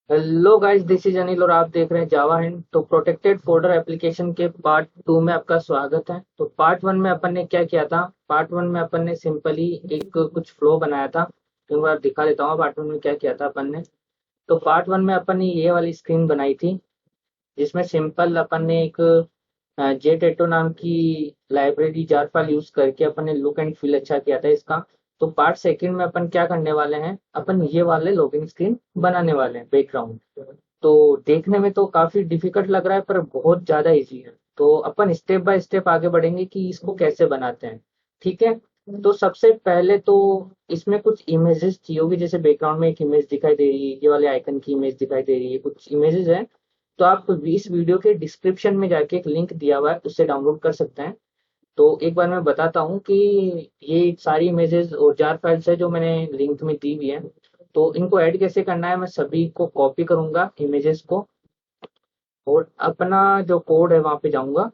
Hello guys, this is Anil और आप देख रहे हैं जावा हिंद। तो प्रोटेक्टेड फोल्डर एप्लीकेशन के पार्ट 2 में आपका स्वागत है। तो पार्ट 1 में अपन ने क्या किया था? पार्ट 1 में अपन ने सिंपली एक कुछ फ्लो बनाया था। एक बार दिखा देता हूँ पार्ट 1 में क्या किया था अपन ने। तो पार्ट 1 में अपन ने ये वाली स्क्रीन बनाई थी, जिसमें सिंपल अपन ने एक जेटेटो नाम की लाइब्रेरी जार फाइल यूज करके अपन ने लुक एंड फील अच्छा किया था इसका। तो पार्ट सेकंड में अपन क्या करने वाले हैं, अपन ये वाले लॉगिन स्क्रीन बनाने वाले हैं बैकग्राउंड। तो देखने में तो काफी डिफिकल्ट लग रहा है पर बहुत ज्यादा इजी है। तो अपन स्टेप बाय स्टेप आगे बढ़ेंगे कि इसको कैसे बनाते हैं। ठीक है। तो सबसे पहले तो इसमें कुछ इमेजेस चाहिए होगी, जैसे बैकग्राउंड में एक इमेज दिखाई दे रही है, ये वाले आइकन की इमेज दिखाई दे रही है, कुछ इमेजेस हैं। तो आप इस वीडियो के डिस्क्रिप्शन में जाके एक लिंक दिया हुआ है, उससे डाउनलोड कर सकते हैं। तो एक बार मैं बताता हूँ कि ये सारी इमेजेस और जार फाइल्स है जो मैंने लिंक में दी हुई है। तो इनको ऐड कैसे करना है, मैं सभी को कॉपी करूंगा इमेजेस को, और अपना जो कोड है वहां पे जाऊंगा।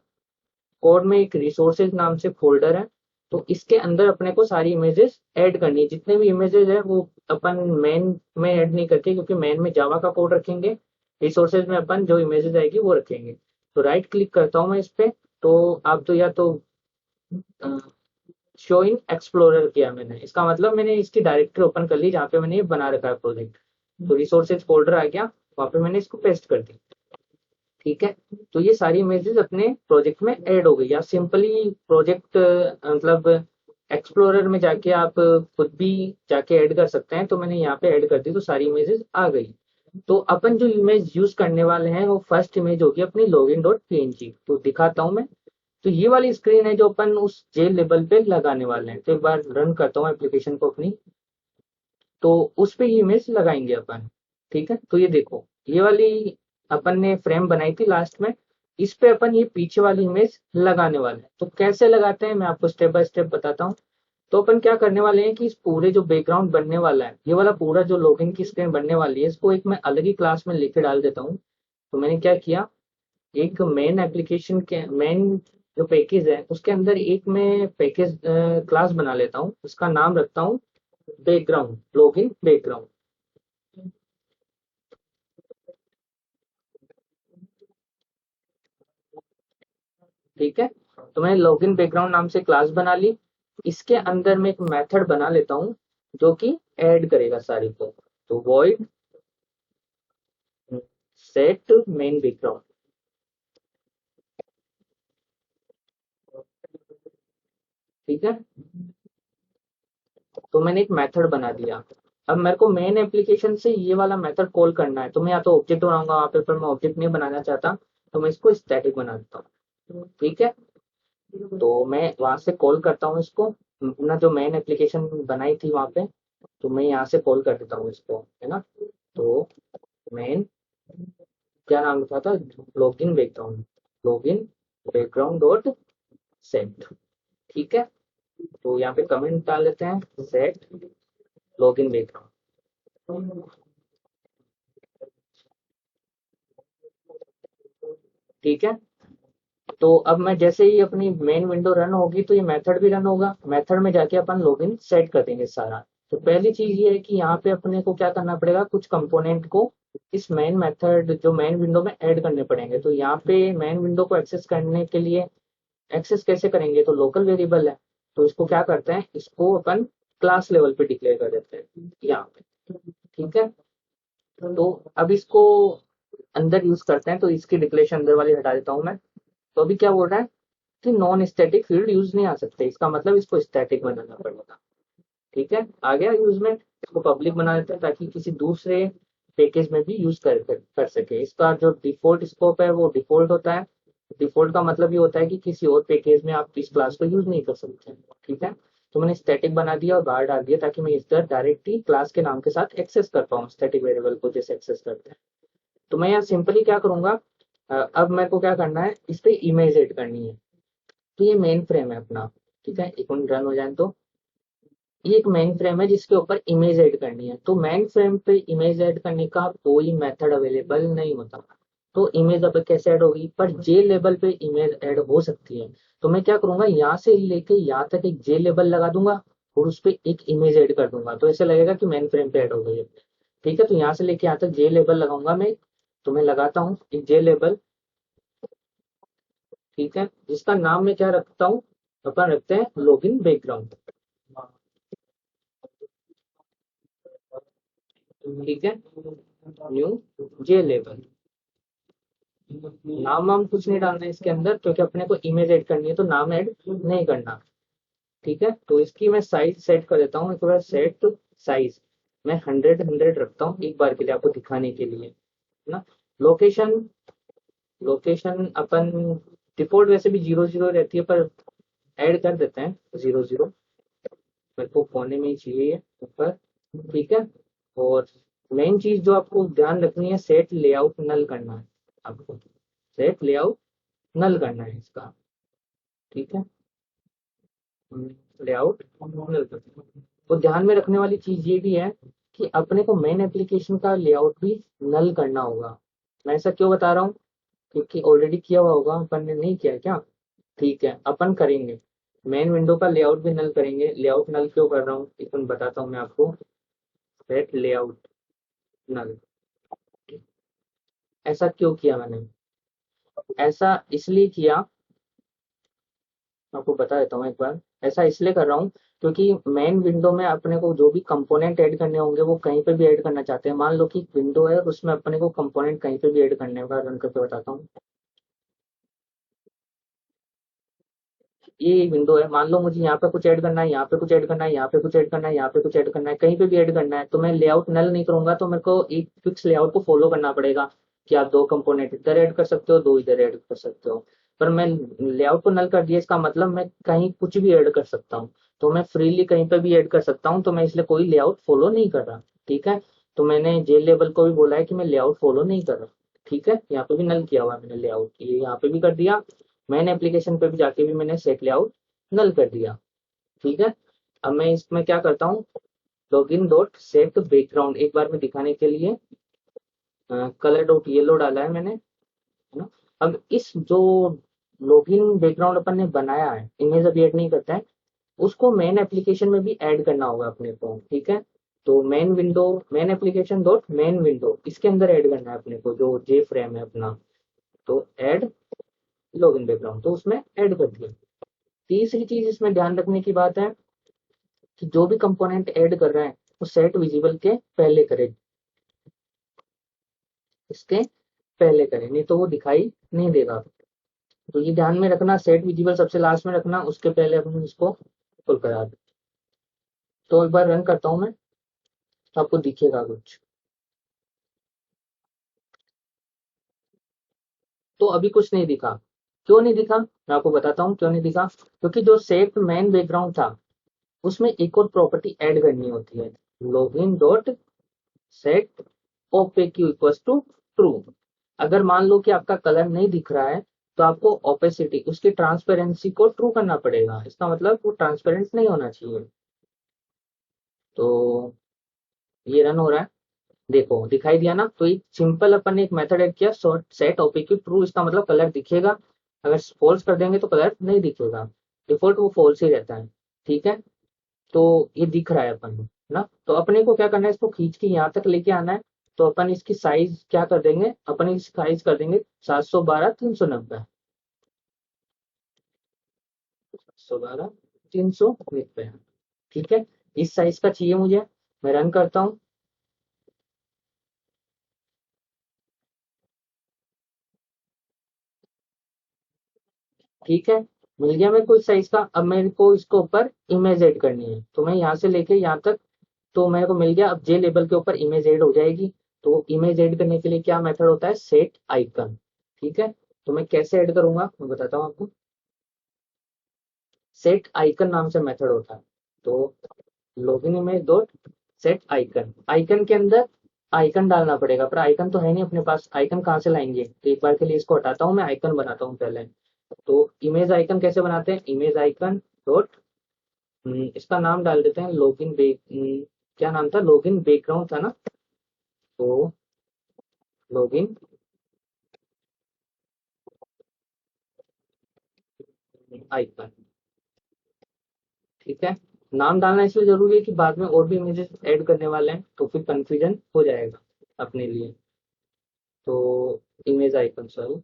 कोड में एक रिसोर्सेज नाम से फोल्डर है। तो इसके अंदर अपने को सारी इमेजेस ऐड करनी है, जितने भी इमेजेस है वो अपन मेन में ऐड नहीं करके, क्योंकि मेन में जावा का कोड रखेंगे, रिसोर्सेज में अपन जो इमेजेस आएगी वो रखेंगे। तो राइट क्लिक करता हूँ मैं इस पे। तो आप तो या तो शो इन एक्सप्लोरर किया मैंने, इसका मतलब मैंने इसकी डायरेक्टरी ओपन कर ली जहाँ पे मैंने ये बना रखा है प्रोजेक्ट। तो रिसोर्सेज फोल्डर आ गया, वहां पे मैंने इसको पेस्ट कर दी। ठीक है। तो ये सारी इमेजेस अपने प्रोजेक्ट में ऐड हो गई। या सिंपली प्रोजेक्ट मतलब एक्सप्लोरर में जाके आप खुद भी जाके ऐड कर सकते हैं। तो मैंने यहाँ पे ऐड कर दी तो सारी इमेजेस आ गई। तो अपन जो इमेज यूज करने वाले हैं वो फर्स्ट इमेज होगी अपनी लॉगिन डॉट png। तो दिखाता हूँ मैं। तो ये वाली स्क्रीन है जो अपन उस जेल लेबल पे लगाने वाले हैं। तो एक बार रन करता हूँ एप्लीकेशन को अपनी। तो उस पे ये इमेज लगाएंगे अपन। ठीक है। तो ये देखो, ये वाली अपन ने फ्रेम बनाई थी लास्ट में, इस पे अपन ये पीछे वाली इमेज लगाने वाले हैं। तो कैसे लगाते हैं मैं आपको स्टेप बाय स्टेप बताता हूँ। तो अपन क्या करने वाले हैं कि इस पूरे जो बैकग्राउंड बनने वाला है, ये वाला पूरा जो लॉगिन की स्क्रीन बनने वाली है, इसको एक मैं अलग ही क्लास में लिखे डाल देता हूँ। तो मैंने क्या किया, एक मेन एप्लीकेशन के मेन जो पैकेज है उसके अंदर एक मैं पैकेज क्लास बना लेता हूँ, उसका नाम रखता हूँ बैकग्राउंड, लॉगिन बैकग्राउंड। ठीक है। तो मैंने लॉगिन बैकग्राउंड नाम से क्लास बना ली। इसके अंदर मैं एक मेथड बना लेता हूँ जो कि ऐड करेगा सारी को। तो वॉइड सेट मेन बैकग्राउंड। ठीक है। तो मैंने एक मेथड बना दिया। अब मेरे को मेन एप्लीकेशन से ये वाला मेथड कॉल करना है, तो मैं या तो ऑब्जेक्ट बनाऊंगा वहां पे, पर मैं ऑब्जेक्ट नहीं बनाना चाहता। तो मैं इसको स्टैटिक बना देता हूँ। ठीक है। तो मैं वहां से कॉल करता हूँ इसको, अपना जो मेन एप्लीकेशन बनाई थी वहां पे। तो मैं यहाँ से कॉल कर देता हूँ इसको, है ना। तो मेन, क्या नाम लिखा था, login background, login background dot set. ठीक है। तो यहाँ पे कमेंट डाल देते हैं सेट लॉगिन बैकग्राउंड। ठीक है। तो अब मैं जैसे ही अपनी मेन विंडो रन होगी तो ये मेथड भी रन होगा। मेथड में जाके अपन लॉगिन सेट कर देंगे सारा। तो पहली चीज ये है कि यहाँ पे अपने को क्या करना पड़ेगा, कुछ कंपोनेंट को इस मेन मेथड जो मेन विंडो में ऐड करने पड़ेंगे। तो यहाँ पे मेन विंडो को एक्सेस करने के लिए, एक्सेस कैसे करेंगे, तो लोकल वेरिएबल है। तो इसको क्या करते हैं, इसको अपन क्लास लेवल पे डिक्लेयर कर देते हैं यहाँ पे। ठीक है। तो अब इसको अंदर यूज करते हैं, तो इसकी डिक्लेरेशन अंदर वाली हटा देता हूँ मैं। तो अभी क्या बोल रहा है कि नॉन स्टैटिक फील्ड यूज नहीं आ सकते, इसका मतलब इसको स्टैटिक बनाना पड़ेगा। ठीक है। आ गया यूज में। इसको पब्लिक बना देते हैं ताकि किसी दूसरे पैकेज में भी यूज कर सके। इसका जो डिफॉल्ट स्कोप है वो डिफॉल्ट होता है। डिफॉल्ट का मतलब ये होता है कि किसी और पैकेज में आप इस क्लास को यूज नहीं कर सकते। ठीक है। तो मैंने स्टैटिक बना दिया और बाहर डाल दिया ताकि मैं इधर डायरेक्टली क्लास के नाम के साथ एक्सेस कर पाऊँ, स्टैटिक वेरिएबल को जैसे एक्सेस करते हैं। तो मैं यहाँ सिंपली क्या करूंगा, अब मेरे को क्या करना है, इस पे इमेज एड करनी है। तो ये मेन फ्रेम है अपना। ठीक है। एक मिनट रन हो जाए। तो ये एक मेन फ्रेम है जिसके ऊपर इमेज ऐड करनी है। तो मेन फ्रेम पे इमेज ऐड करने का कोई मेथड अवेलेबल नहीं होता। तो इमेज अब कैसे ऐड होगी, पर जे लेवल पे इमेज ऐड हो सकती है। तो मैं क्या करूंगा, यहाँ से लेके यहाँ तक एक जे लेबल लगा दूंगा और उस पर एक इमेज ऐड कर दूंगा, तो ऐसे लगेगा कि मेन फ्रेम पे ऐड हो गई है। ठीक है, तो यहाँ से लेके यहाँ तक जे लेबल लगाऊंगा मैं। तो मैं लगाता हूँ एक जे लेबल, ठीक है, जिसका नाम मैं क्या रखता हूँ, अपन रखते हैं लॉगिन बैकग्राउंड, ठीक है, न्यू जे लेबल। नाम वाम कुछ नहीं डालना है इसके अंदर, क्योंकि अपने को इमेज ऐड करनी है तो नाम ऐड नहीं करना, ठीक है। तो इसकी मैं साइज सेट कर देता हूँ, एक बार सेट साइज मैं 100 रखता हूँ एक बार के लिए आपको दिखाने के लिए, है ना। लोकेशन, लोकेशन अपन डिफॉल्ट वैसे भी 00 रहती है, पर ऐड कर देते हैं 00, मेरे को कोने में ही चाहिए ये ऊपर, ठीक है। और मेन चीज जो आपको ध्यान रखनी है, सेट लेआउट नल करना है आपको, सेट लेआउट नल करना है इसका, ठीक है, लेआउट नल करना है। तो ध्यान में रखने वाली चीज ये भी है कि अपने को मेन एप्लीकेशन का लेआउट भी नल करना होगा। मैं ऐसा क्यों बता रहा हूँ, क्योंकि ऑलरेडी किया हुआ होगा, अपन ने नहीं किया क्या, ठीक है, अपन करेंगे। मेन विंडो का लेआउट भी नल करेंगे। लेआउट नल क्यों कर रहा हूँ इसमें बताता हूँ मैं आपको। सेट लेआउट नल, ऐसा क्यों किया मैंने, ऐसा इसलिए किया, आपको बता देता हूँ एक बार। ऐसा इसलिए कर रहा हूँ क्योंकि मेन विंडो में अपने को जो भी कंपोनेंट ऐड करने होंगे वो कहीं पे भी ऐड करना चाहते हैं। मान लो कि विंडो है और उसमें अपने को कंपोनेंट कहीं पे भी ऐड करने होगा, रन करके बताता हूँ। ये विंडो है, मान लो मुझे यहाँ पे कुछ ऐड करना है, यहाँ पे कुछ ऐड करना है, यहाँ पे कुछ ऐड करना है, यहाँ पे कुछ ऐड करना है, कहीं पे भी ऐड करना है, तो मैं लेआउट नल नहीं करूंगा, तो मेरे को एक फिक्स लेआउट को फॉलो करना पड़ेगा कि आप दो कंपोनेंट इधर ऐड कर सकते हो, दो इधर ऐड कर सकते हो। पर मैं लेआउट को नल कर दिया, इसका मतलब मैं कहीं कुछ भी ऐड कर सकता हूँ, तो मैं फ्रीली कहीं पे भी ऐड कर सकता हूँ, तो मैं इसलिए कोई लेआउट फॉलो नहीं कर रहा, ठीक है। तो मैंने जे लेबल को भी बोला है कि मैं लेआउट फॉलो नहीं कर रहा, ठीक है। यहाँ पे भी नल किया हुआ है मैंने लेआउट, ये यहाँ पे भी कर दिया। मैंने एप्लीकेशन पे भी जाके भी मैंने सेट लेआउट नल कर दिया, ठीक है। अब मैं इसमें क्या करता हूँ, लॉगिन डॉट सेट बैकग्राउंड एक बार में दिखाने के लिए कलर डॉट येलो डाला है मैंने, है ना। अब इस जो लॉगिन बैकग्राउंड अपन ने बनाया है, इमेज अभी ऐड नहीं करता है, उसको मेन एप्लीकेशन में भी ऐड करना होगा अपने को, ठीक है। तो main window, main application dot main window, इसके अंदर ऐड करना है अपने को, जो जे फ्रेम है अपना। तो ऐड लॉगिन बैकग्राउंड, तो उसमें ऐड कर दिया। तीसरी चीज इसमें ध्यान रखने की बात है कि जो भी कंपोनेंट ऐड कर रहे हैं वो सेट विजिबल के पहले करें, इसके पहले करें, नहीं तो वो दिखाई नहीं देगा। तो ये ध्यान में रखना, सेट विजिबल सबसे लास्ट में रखना, उसके पहले अपन इसको फुल करा दें। तो एक बार रन करता हूँ मैं, तो आपको दिखेगा कुछ। तो अभी कुछ नहीं दिखा, क्यों नहीं दिखा, मैं आपको बताता हूँ क्यों नहीं दिखा। क्योंकि जो सेट मेन बैकग्राउंड था उसमें एक और प्रॉपर्टी ऐड करनी होती है, login dot set opaque equals to true. अगर मान लो कि आपका कलर नहीं दिख रहा है, तो आपको ओपेसिटी, उसकी ट्रांसपेरेंसी को ट्रू करना पड़ेगा, इसका मतलब वो ट्रांसपेरेंट नहीं होना चाहिए। तो ये रन हो रहा है, देखो दिखाई दिया ना। तो एक सिंपल अपन ने एक मेथड ऐड किया, सेट ओपेक्यू ट्रू, इसका मतलब कलर दिखेगा। अगर फॉल्स कर देंगे तो कलर नहीं दिखेगा, डिफॉल्ट वो फॉल्स ही रहता है, ठीक है। तो ये दिख रहा है अपन को ना। तो अपने को क्या करना है, इसको खींच के यहाँ तक लेके आना है। तो अपन इसकी साइज क्या कर देंगे, अपन इसकी साइज कर देंगे 712 390, 712 390, ठीक है। इस साइज का चाहिए मुझे, मैं रन करता हूँ, ठीक है। मिल गया मेरे को इस साइज का। अब मेरे को इसके ऊपर इमेज ऐड करनी है, तो मैं यहाँ से लेके यहाँ तक, तो मेरे को मिल गया। अब जे लेबल के ऊपर इमेज ऐड हो जाएगी। तो इमेज ऐड करने के लिए क्या मेथड होता है, सेट आइकन, ठीक है। तो मैं कैसे ऐड करूंगा मैं बताता हूँ आपको। सेट आइकन नाम से मेथड होता है। तो login image dot set icon, icon के अंदर आइकन डालना पड़ेगा, पर आइकन तो है नहीं अपने पास, आइकन कहाँ से लाएंगे। तो एक बार के लिए इसको हटाता हूँ, मैं आइकन बनाता हूँ पहले। तो इमेज आइकन कैसे बनाते हैं, इमेज आइकन डॉट, इसका नाम डाल देते हैं लॉगिन क्या नाम था, लॉगिन बैकग्राउंड था ना। तो लॉगिन आइकन, ठीक है। नाम डालना इसलिए जरूरी है कि बाद में और भी इमेजेस ऐड करने वाले हैं तो फिर कंफ्यूजन हो जाएगा अपने लिए। तो image icon, sorry,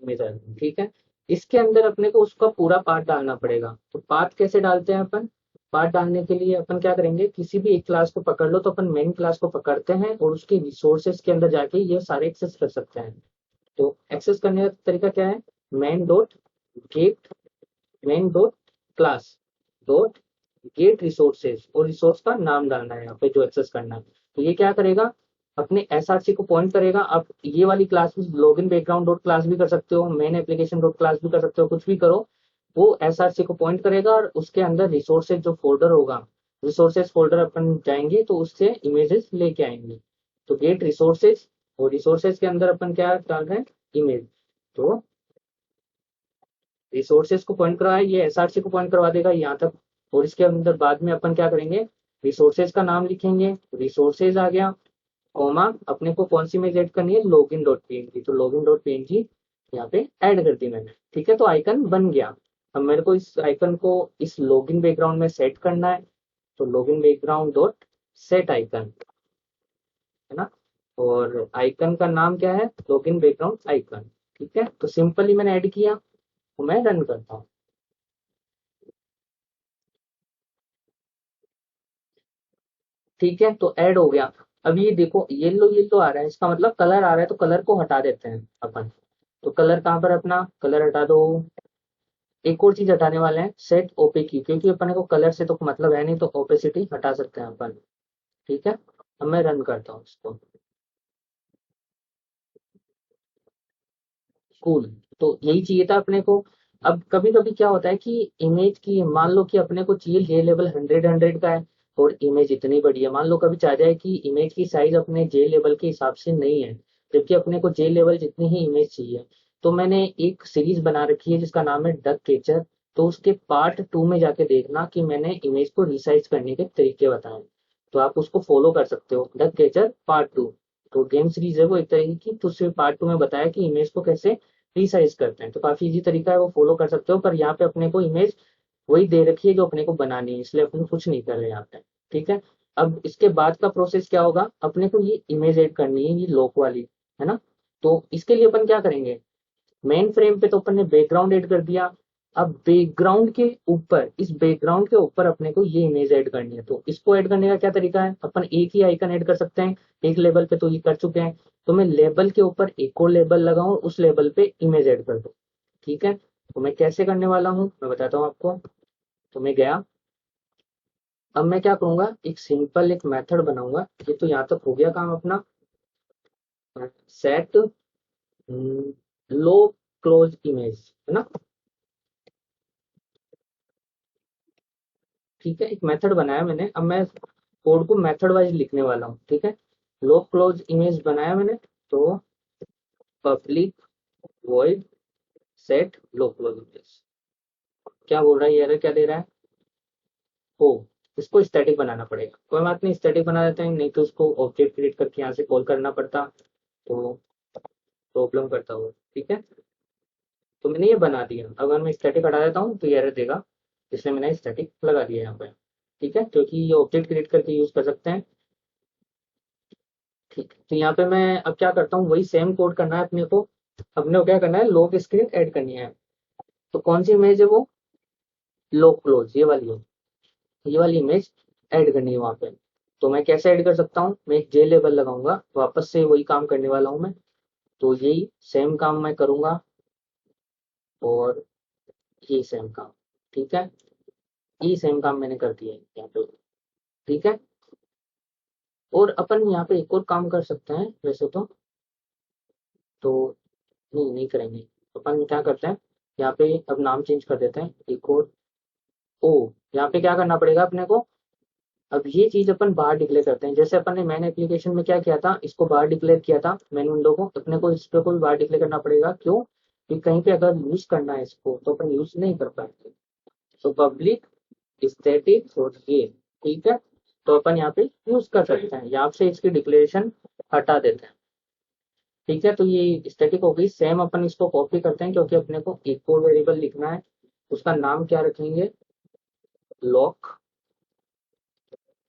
image icon, ठीक है। इसके अंदर अपने को उसका पूरा पार्ट डालना पड़ेगा। तो पार्ट कैसे डालते हैं अपन? पार्ट डालने के लिए अपन क्या करेंगे, किसी भी एक क्लास को पकड़ लो, तो अपन मेन क्लास को पकड़ते हैं और उसके रिसोर्सेज के अंदर जाके ये सारे एक्सेस कर सकते हैं। तो एक्सेस करने का तरीका क्या है? Main dot gate, main dot class dot gate resources, और रिसोर्स का नाम डालना है यहाँ पे जो एक्सेस करना है। तो ये क्या करेगा, अपने एसआरसी को पॉइंट करेगा। आप ये वाली क्लास भी लॉगिन बैकग्राउंड डॉट क्लास भी कर सकते हो, मेन एप्लीकेशन डॉट क्लास भी कर सकते हो, कुछ भी करो। वो एसआरसी को पॉइंट करेगा और उसके अंदर रिसोर्सेज जो फोल्डर होगा, रिसोर्सेज फोल्डर अपन जाएंगे तो उससे इमेजेस लेके आएंगे। तो गेट रिसोर्सेज, और रिसोर्सेज के अंदर अपन क्या डाल रहे हैं, इमेज। तो रिसोर्सेज को पॉइंट करवाए, ये एसआरसी को पॉइंट करवा देगा यहाँ तक। और इसके अंदर बाद में अपन क्या करेंगे, रिसोर्सेज का नाम लिखेंगे, रिसोर्सेज आ गया, कॉमा, अपने को कौन सी इमेज ऐड करनी है, लॉगिन डॉट पीएनजी। तो लॉगिन डॉट पीएनजी यहाँ पे ऐड कर दी मैंने, ठीक है। तो आइकन बन गया। अब मेरे को इस आइकन को इस लॉगिन बैकग्राउंड में सेट करना है। तो login background dot set icon, है ना। और आइकन का नाम क्या है, लॉगिन बैकग्राउंड आइकन, ठीक है। तो सिंपली मैंने ऐड किया, तो मैं रन करता हूँ, ठीक है। तो ऐड हो गया। अब ये देखो येलो येलो आ रहा है, इसका मतलब कलर आ रहा है, तो कलर को हटा देते हैं अपन। तो कलर कहाँ पर, अपना कलर हटा दो। एक और चीज हटाने वाले हैं, सेट ओपेकी, क्योंकि अपन को कलर से तो मतलब है नहीं, तो ओपेसिटी हटा सकते हैं अपन, ठीक है। अब मैं रन करता हूँ इसको। कूल। तो यही चाहिए था अपने को। अब कभी कभी क्या होता है कि इमेज की, मान लो कि अपने को चाहिए जे लेवल 100 का है, और इमेज इतनी बड़ी है। मान लो कभी चाह जाए कि इमेज की साइज अपने जे लेवल के हिसाब से नहीं है, जबकि अपने को जे लेवल जितनी ही इमेज चाहिए। तो मैंने एक सीरीज बना रखी है जिसका नाम है डक केचर। तो उसके पार्ट 2 में जाके देखना कि मैंने इमेज को रिसाइज करने के तरीके बताए। तो आप उसको फॉलो कर सकते हो, डक केचर पार्ट 2। तो गेम सीरीज है वो एक तरीके की, तो उसमें पार्ट 2 में बताया कि इमेज को कैसे रिसाइज करते हैं। तो काफी इजी तरीका है, वो फॉलो कर सकते हो। पर यहाँ पे अपने को इमेज वही दे रखी है जो अपने को बनानी है, इसलिए अपन कुछ नहीं कर रहे यहाँ पे, ठीक है। अब इसके बाद का प्रोसेस क्या होगा, अपने को ये इमेज ऐड करनी है, ये लॉक वाली, है ना। तो इसके लिए अपन क्या करेंगे, मेन फ्रेम पे तो अपन ने बैकग्राउंड ऐड कर दिया। अब बैकग्राउंड के ऊपर, इस बैकग्राउंड के ऊपर अपने को ये इमेज ऐड करनी है। तो इसको ऐड करने का क्या तरीका है, अपन एक ही आइकन ऐड कर सकते हैं एक लेवल पे, तो ये कर चुके हैं। तो मैं लेबल के ऊपर एक और लेबल लगाऊं, उस लेबल पे इमेज ऐड कर दूं, ठीक है। तो मैं कैसे करने वाला हूँ मैं बताता हूँ आपको। तो मैं गया, अब मैं क्या करूंगा, एक सिंपल एक मेथड बनाऊंगा। ये तो यहाँ तक हो गया काम अपना, सेट लो क्लोज इमेज, है ना, ठीक है। एक मेथड बनाया मैंने, अब मैं कोड को मेथड वाइज लिखने वाला हूँ, ठीक है। लो क्लोज इमेज बनाया मैंने। तो पब्लिक वॉइड सेट लो क्लोज इमेज, क्या बोल रहा है ये एरर, क्या दे रहा है, हो, इसको स्टैटिक बनाना पड़ेगा। कोई बात नहीं, स्टैटिक बना देते हैं, नहीं तो उसको ऑब्जेक्ट क्रिएट करके यहाँ से कॉल करना पड़ता, तो प्रॉब्लम करता हो, ठीक है। तो मैंने ये बना दिया। अगर मैं स्टैटिक हटा देता हूँ तो ये एरर देगा, इसलिए मैंने स्टैटिक लगा दिया यहाँ पे, ठीक है, क्योंकि ये ऑब्जेक्ट क्रिएट करके यूज कर सकते हैं, ठीक है। तो यहाँ पे मैं अब क्या करता हूँ, वही सेम कोड करना है अपने को। अपने को क्या करना है, लॉग स्क्रीन ऐड करनी है। तो कौन सी इमेज है वो, लॉग क्लोज, ये वाली है, ये वाली इमेज ऐड करनी है वहां पे। तो मैं कैसे ऐड कर सकता हूँ, मैं एक जे लेबल लगाऊंगा, वापस से वही काम करने वाला हूँ मैं। तो यही सेम काम मैं करूंगा, और ये सेम काम, ठीक है। ये सेम काम मैंने कर दिया है यहाँ पे, ठीक है। और अपन यहाँ पे एक और काम कर सकते हैं वैसे तो नहीं नहीं करेंगे। अपन क्या करते हैं, यहाँ पे अब नाम चेंज कर देते हैं एक और, ओ, यहाँ पे क्या करना पड़ेगा अपने को। अब ये चीज अपन बाहर डिक्लेयर करते हैं, जैसे अपन ने मैन एप्लीकेशन में क्या किया था, इसको बाहर डिक्लेयर किया था मैन विंडो को, अपने को इस पे को भी बाहर डिक्लेयर करना पड़ेगा। क्यों, कि कहीं पे अगर यूज करना है इसको तो अपन यूज नहीं कर पाएंगे। तो पब्लिक स्टैटिक और ये, ठीक है। तो अपन यहाँ पे यूज कर सकते हैं, यहाँ से इसकी डिक्लेरेशन हटा देते हैं, ठीक है। तो ये स्टैटिक हो गई। सेम अपन इसको कॉपी करते हैं, क्योंकि अपने को एक और वेरिएबल लिखना है। उसका नाम क्या रखेंगे, लॉक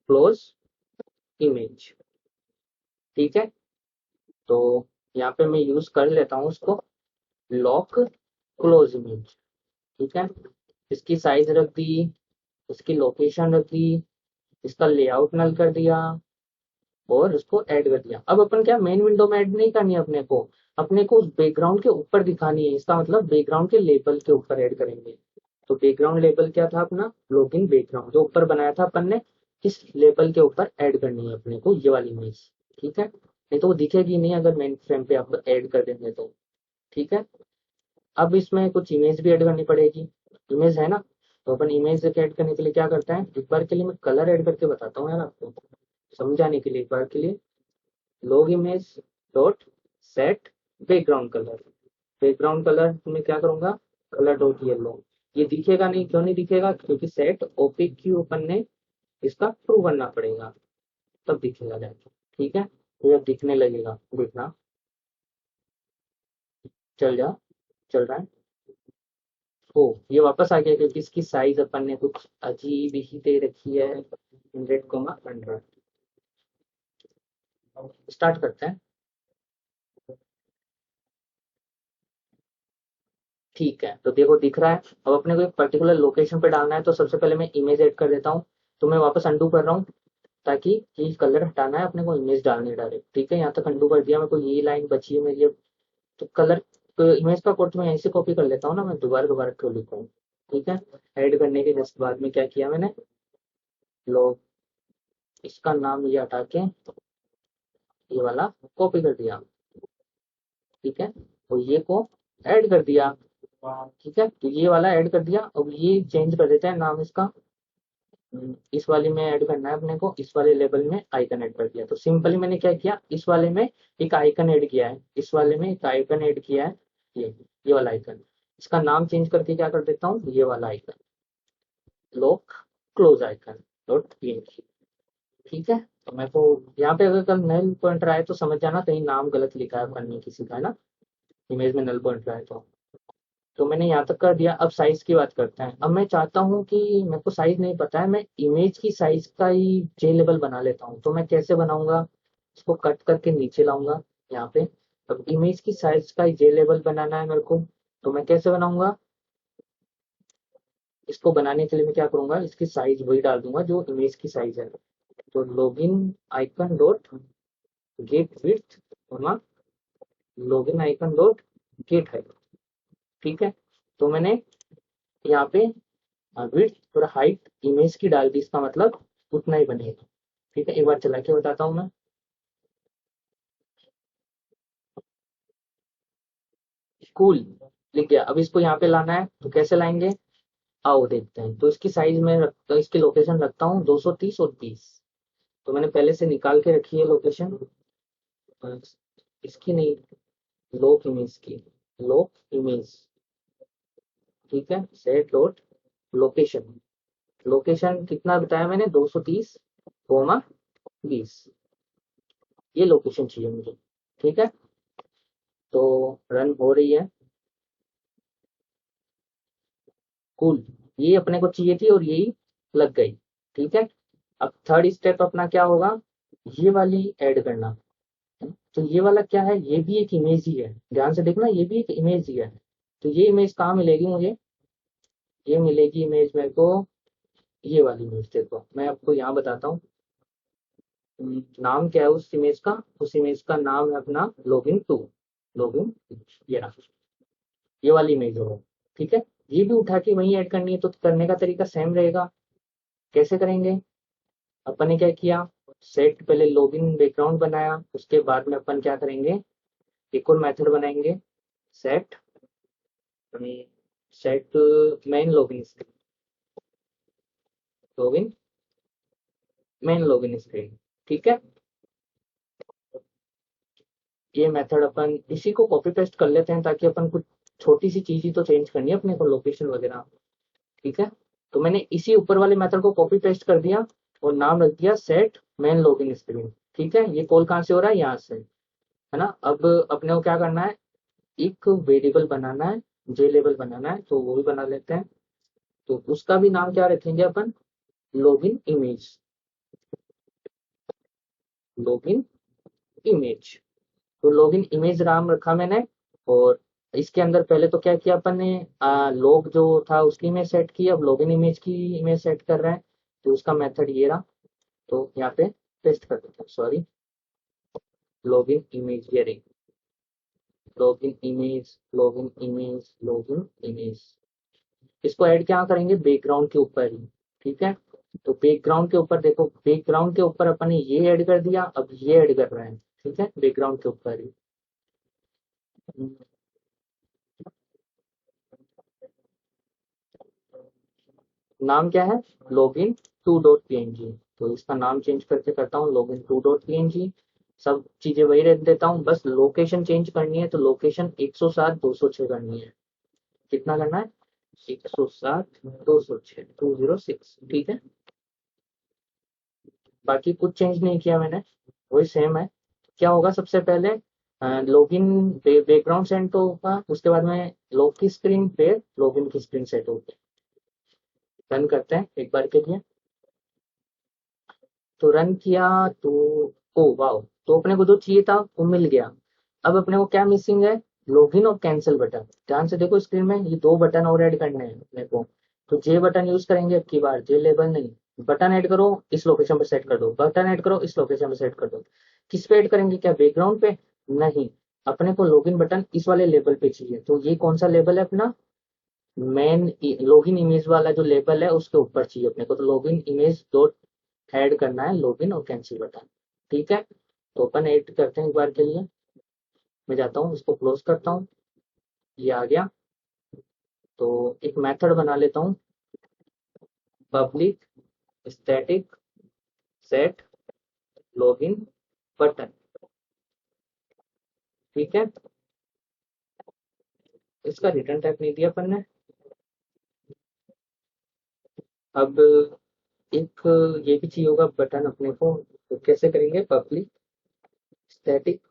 क्लोज इमेज। ठीक है, तो यहाँ पे मैं यूज कर लेता हूँ उसको, लॉक क्लोज इमेज। ठीक है, इसकी साइज रख दी, इसकी लोकेशन रख दी, इसका लेआउट नल कर दिया और इसको ऐड कर दिया। अब अपन क्या मेन विंडो में ऐड नहीं करनी है अपने को उस बैकग्राउंड के ऊपर दिखानी है, इसका मतलब बैकग्राउंड के लेबल के ऊपर ऐड करेंगे। तो बैकग्राउंड लेबल क्या था अपना, लॉगिन बैकग्राउंड जो ऊपर बनाया था अपन ने, इस लेबल के ऊपर ऐड करनी है अपने को ये वाली इमेज। ठीक है, नहीं तो वो दिखेगी नहीं अगर मेन फ्रेम पे आप ऐड कर देंगे तो। ठीक है, अब इसमें कुछ इमेज भी ऐड करनी पड़ेगी, इमेज है ना। तो अपन इमेज ऐड करने के लिए क्या करते हैं, एक बार के लिए मैं कलर ऐड करके बताता हूँ यार आपको समझाने के लिए। एक बार के लिए log image dot set background colour, background colour में क्या करूंगा, कलर डॉट येलो। ये दिखेगा नहीं, क्यों नहीं दिखेगा, क्योंकि सेट ओपीक्यू अपन ने इसका ट्रू करना पड़ेगा, तब दिखेगा जाके। ठीक है, तो जब दिखने लगेगा देखना, चल जा, चल रहा है। ओ, ये वापस आ गया क्योंकि इसकी साइज अपन ने कुछ अजीब ही दे रखी है, 100, 100। स्टार्ट करते हैं। ठीक है, तो देखो दिख रहा है। अब अपने को एक पर्टिकुलर लोकेशन पे डालना है, तो सबसे पहले मैं इमेज ऐड कर देता हूँ। तो मैं वापस अंडू कर रहा हूँ, ताकि ये कलर हटाना है अपने को, इमेज डालनी है डायरेक्ट। ठीक है, यहाँ तक अंडू कर दिया, मेरे को ये लाइन बची है मेरी अब। तो कलर, तो इमेज का कोड मैं यहीं से कॉपी कर लेता हूँ ना, मैं दोबारा दोबारा क्यों लिखूँ। ठीक है, ऐड करने के जस्ट बाद में क्या किया मैंने, लोग इसका नाम ये हटा के ये वाला कॉपी कर दिया। ठीक है, तो ये को ऐड कर दिया। ठीक है, तो ये वाला ऐड कर दिया। अब ये चेंज कर देते हैं नाम इसका। इस वाले में ऐड करना है अपने को, इस वाले लेवल में आइकन ऐड कर दिया। तो सिंपली मैंने क्या किया, इस वाले में एक आइकन ऐड किया है, इस वाले में एक आइकन ऐड किया है, ये वाला आइकन। इसका नाम चेंज करके क्या कर देता हूँ, ये वाला icon, lock close icon dot PNG. ठीक है, तो मैं तो यहाँ पे अगर कल नल पॉइंटर आए तो समझ जाना कहीं नाम गलत लिखा है अपन ने किसी का, है ना, इमेज में नल पॉइंटर आए तो मैंने यहाँ तक कर दिया। अब साइज की बात करते हैं। अब मैं चाहता हूँ कि मेरे को साइज नहीं पता है, मैं इमेज की साइज का ही जे लेवल बना लेता हूँ। तो मैं कैसे बनाऊंगा, इसको कट करके नीचे लाऊंगा यहाँ पे। अब इमेज की साइज का ही जे लेवल बनाना है मेरे को, तो मैं कैसे बनाऊंगा, इसको बनाने के लिए मैं क्या करूंगा, इसकी साइज वही डाल दूंगा जो इमेज की साइज है। तो login icon dot gate width, login icon dot gate height. ठीक है, तो मैंने यहाँ पे विड्थ और हाइट इमेज की डाल दी, इसका मतलब उतना ही बनेगा। ठीक है, एक बार चला के बताता हूँ मैं। कूल लिख गया। अब इसको यहाँ पे लाना है, तो कैसे लाएंगे, आओ देखते हैं। तो इसकी साइज में रखता, इसकी लोकेशन रखता हूँ 230 और 30। तो मैंने पहले से निकाल के रखी है लोकेशन, इसकी नहीं, लोक इमेज की, लोक इमेज। ठीक है, सेट डॉट लोकेशन, लोकेशन कितना बताया मैंने, 230 कोमा 20, ये लोकेशन चाहिए मुझे। ठीक है, तो रन हो रही है। कूल, ये अपने को चाहिए थी और यही लग गई। ठीक है, अब थर्ड स्टेप अपना क्या होगा, ये वाली ऐड करना। तो ये वाला क्या है, ये भी एक इमेज ही है, ध्यान से देखना, ये भी एक इमेज ही है। तो ये इमेज कहाँ मिलेगी मुझे, ये मिलेगी इमेज मेरे को, ये वाली इमेज। देखो मैं आपको यहाँ बताता हूँ, नाम क्या है उस इमेज का, उस इमेज का नाम है अपना लॉगिन टू, लॉगिन, ये रहा, ये वाली इमेज होगा। ठीक है, ये भी उठा के वहीं ऐड करनी है, तो करने का तरीका सेम रहेगा। कैसे करेंगे, अपन ने क्या किया, सेट पहले लॉगिन बैकग्राउंड बनाया, उसके बाद में अपन क्या करेंगे, एक और मेथड बनाएंगे, set set main login screen, login main login screen. ठीक है, ये मेथड अपन इसी को कॉपी पेस्ट कर लेते हैं, ताकि अपन कुछ छोटी सी चीज ही तो चेंज करनी है अपने को, लोकेशन वगैरह। ठीक है, तो मैंने इसी ऊपर वाले मेथड को कॉपी पेस्ट कर दिया और नाम रख दिया सेट मेन लॉगिन स्क्रीन। ठीक है, ये कॉल कहाँ से हो रहा है, यहाँ से, है ना। अब अपने को क्या करना है, एक वेरिएबल बनाना है, जे लेवल बनाना है, तो वो भी बना लेते हैं। तो उसका भी नाम क्या रखेंगे अपन, लॉगिन इमेज, लॉगिन इमेज। तो लॉगिन इमेज नाम रखा मैंने। और इसके अंदर पहले तो क्या किया अपन ने, लॉग जो था उसकी इमेज सेट की, अब लॉगिन इमेज की इमेज सेट कर रहे हैं। तो उसका मेथड ये रहा। तो यहाँ पे पेस्ट कर देते हैं, सॉरी, लॉगिन इमेज ये रही, login image, login image, login image. इसको ऐड क्या करेंगे, बैकग्राउंड के ऊपर ही। ठीक है। तो बैकग्राउंड के ऊपर देखो, बैकग्राउंड के ऊपर अपन ने ये ऐड कर दिया, अब ये ऐड कर रहे हैं। ठीक है, बैकग्राउंड के ऊपर ही। नाम क्या है, लॉगिन टू डॉट png। तो इसका नाम चेंज करके करता हूँ लॉगिन टू डॉट png। सब चीजें वही रख देता हूँ, बस लोकेशन चेंज करनी है। तो लोकेशन 107.206 करनी है। कितना करना है, 107.206, 206। ठीक है। बाकी कुछ चेंज नहीं किया मैंने, वही सेम है। क्या होगा, सबसे पहले लॉगिन बैकग्राउंड सेट होगा, उसके बाद में लॉग की स्क्रीन, फिर लॉगिन की स्क्रीन सेट होगी। रन करते हैं एक बार के लिए। तो रन किया तो, ओ वाओ, तो अपने को जो चाहिए था वो मिल गया। अब अपने को क्या मिसिंग है, लॉगिन और कैंसिल बटन। ध्यान से देखो स्क्रीन में, ये दो बटन और ऐड करने हैं अपने को। तो जे बटन यूज करेंगे अब की बार, जे लेबल नहीं। बटन ऐड करो, इस लोकेशन पे सेट कर दो, बटन ऐड करो, इस लोकेशन पे सेट कर दो। किस पे ऐड करेंगे, क्या बैकग्राउंड पे, नहीं, अपने को लॉगिन बटन इस वाले लेबल पे चाहिए। तो ये कौन सा लेबल है अपना, मेन लॉगिन इमेज वाला जो लेबल है उसके ऊपर चाहिए अपने को। तो लॉगिन इमेज डॉट ऐड करना है लॉगिन और कैंसिल बटन। ठीक है। तो अपन ऐड करते हैं एक बार के लिए। मैं जाता हूँ, इसको क्लोज करता हूँ, ये आ गया। तो एक मेथड बना लेता हूँ, public static set login button. ठीक है। इसका रिटर्न टाइप नहीं दिया अपन ने। अब एक ये भी चाहिए होगा बटन अपने को। तो कैसे करेंगे, पब्लिक स्टैटिक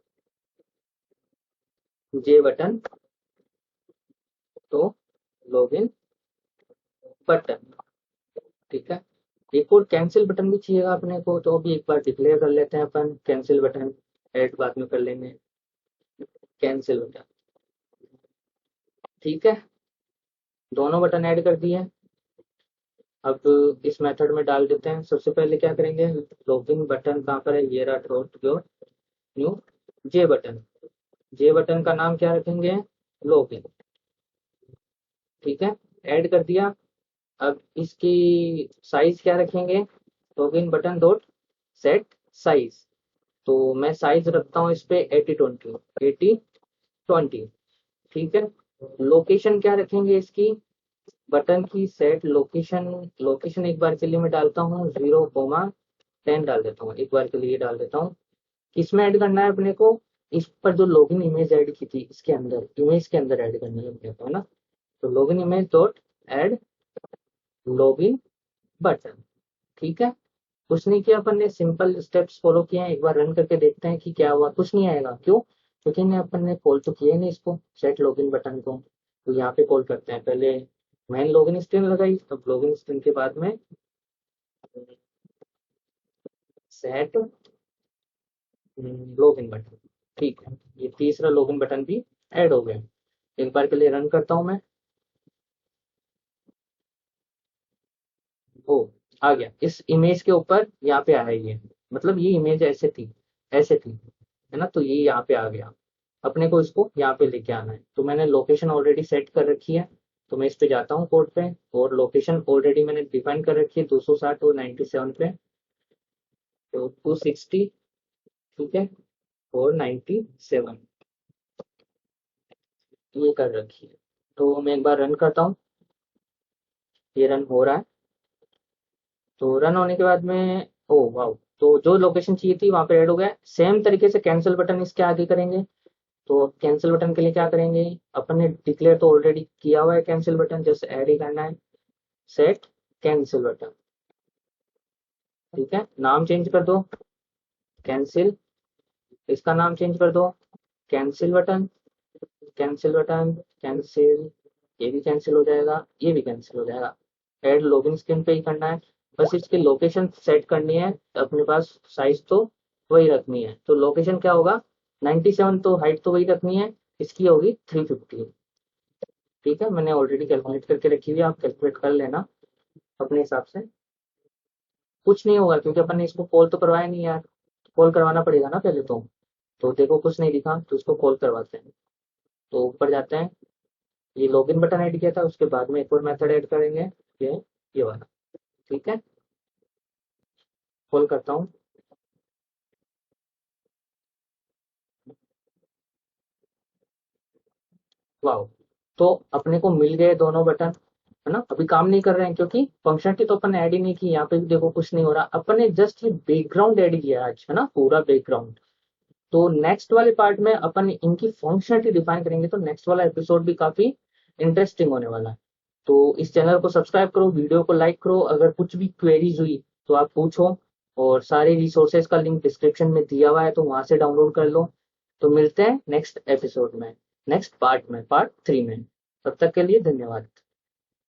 जे बटन, तो लॉगिन बटन। ठीक है। एक और कैंसिल बटन भी चाहिएगा अपने को, तो अभी एक बार डिक्लेयर कर लेते हैं अपन, कैंसिल बटन ऐड बाद में कर लेंगे, कैंसिल बटन। ठीक है, दोनों बटन ऐड कर दिए। अब इस मेथड में डाल देते हैं। सबसे पहले क्या करेंगे, लॉगिन बटन कहाँ पर है, ये रहा, dot your new J button. J button का नाम क्या रखेंगे, लॉगिन। ठीक है, ऐड कर दिया। अब इसकी साइज क्या रखेंगे, login button dot set size. तो मैं साइज रखता हूँ इस पे 80/20, 80/20। ठीक है। लोकेशन क्या रखेंगे इसकी, बटन की सेट लोकेशन। लोकेशन एक बार के लिए मैं डालता हूँ 0,10 डाल देता हूँ, एक बार के लिए डाल देता हूँ। किसमें ऐड करना है अपने को, इस पर जो लॉगिन इमेज ऐड की थी इसके अंदर, इमेज के अंदर ऐड करनी है अपने को, है ना। तो login image dot add login button. ठीक है। कुछ नहीं किया अपन ने, सिंपल स्टेप्स फॉलो किए हैं। एक बार रन करके देखते हैं कि क्या हुआ। कुछ नहीं आएगा, क्यों, क्योंकि ने अपन ने कॉल तो किया नहीं इसको, सेट लॉगिन बटन को। तो यहाँ पे कॉल करते हैं, पहले मैन लॉगिन स्क्रीन लगाई, तब लॉगिन स्क्रीन के बाद में सेट लॉगिन बटन। ठीक है, ये तीसरा लॉगिन बटन भी ऐड हो गया। एक बार के लिए रन करता हूँ मैं। ओ, आ गया, इस इमेज के ऊपर यहाँ पे आया ये, मतलब ये इमेज ऐसे थी, ऐसे थी, है ना। तो ये यहाँ पे आ गया। अपने को इसको यहाँ पे लेके आना है। तो मैंने लोकेशन ऑलरेडी सेट कर रखी है। तो मैं इस पे जाता हूँ कोड पे, और लोकेशन ऑलरेडी मैंने डिफाइन कर रखी है 260 और 97 पे। तो 260, ठीक है, और 97 ये कर रखी है। तो मैं एक बार रन करता हूँ, ये रन हो रहा है। तो रन होने के बाद में, ओ वाह, तो जो लोकेशन चाहिए थी वहां पे ऐड हो गया। सेम तरीके से कैंसिल बटन इसके आगे करेंगे। तो कैंसिल बटन के लिए क्या करेंगे, अपन ने डिक्लेयर तो ऑलरेडी किया हुआ है कैंसिल बटन, जस्ट ऐड ही करना है, सेट कैंसिल बटन। ठीक है, नाम चेंज कर दो, कैंसिल। इसका नाम चेंज कर दो, cancel button, cancel button, cancel. ये भी कैंसिल हो जाएगा, ये भी कैंसिल हो जाएगा। ऐड लॉगिन स्क्रीन पे ही करना है। बस इसकी लोकेशन सेट करनी है, अपने पास साइज तो वही रखनी है। तो लोकेशन क्या होगा, 97, तो हाइट तो वही रखनी है, इसकी होगी 350। ठीक है, मैंने ऑलरेडी कैलकुलेट करके रखी हुई है, आप कैलकुलेट कर लेना अपने हिसाब से। कुछ नहीं होगा क्योंकि अपन ने इसको कॉल तो करवाया नहीं यार, कॉल करवाना पड़ेगा ना पहले तो देखो कुछ नहीं दिखा तो इसको कॉल करवाते हैं। तो ऊपर जाते हैं, ये लॉगिन बटन ऐड किया था, उसके बाद में एक और मेथड ऐड करेंगे, ये वाला। ठीक है, कॉल करता हूँ। वाओ, तो अपने को मिल गए दोनों बटन, है ना। अभी काम नहीं कर रहे हैं क्योंकि फंक्शनलिटी तो अपन ने ऐड ही नहीं की। यहाँ पे भी देखो कुछ नहीं हो रहा, अपन ने जस्ट ये बैकग्राउंड ऐड किया आज, है ना, पूरा बैकग्राउंड। तो नेक्स्ट वाले पार्ट में अपन इनकी फंक्शनलिटी डिफाइन करेंगे, तो नेक्स्ट वाला एपिसोड भी काफी इंटरेस्टिंग होने वाला है। तो इस चैनल को सब्सक्राइब करो, वीडियो को लाइक करो, अगर कुछ भी क्वेरीज हुई तो आप पूछो, और सारे रिसोर्सेज का लिंक डिस्क्रिप्शन में दिया हुआ है, तो वहां से डाउनलोड कर लो। तो मिलते हैं नेक्स्ट एपिसोड में, नेक्स्ट पार्ट में, पार्ट 3 में। तब तक के लिए धन्यवाद।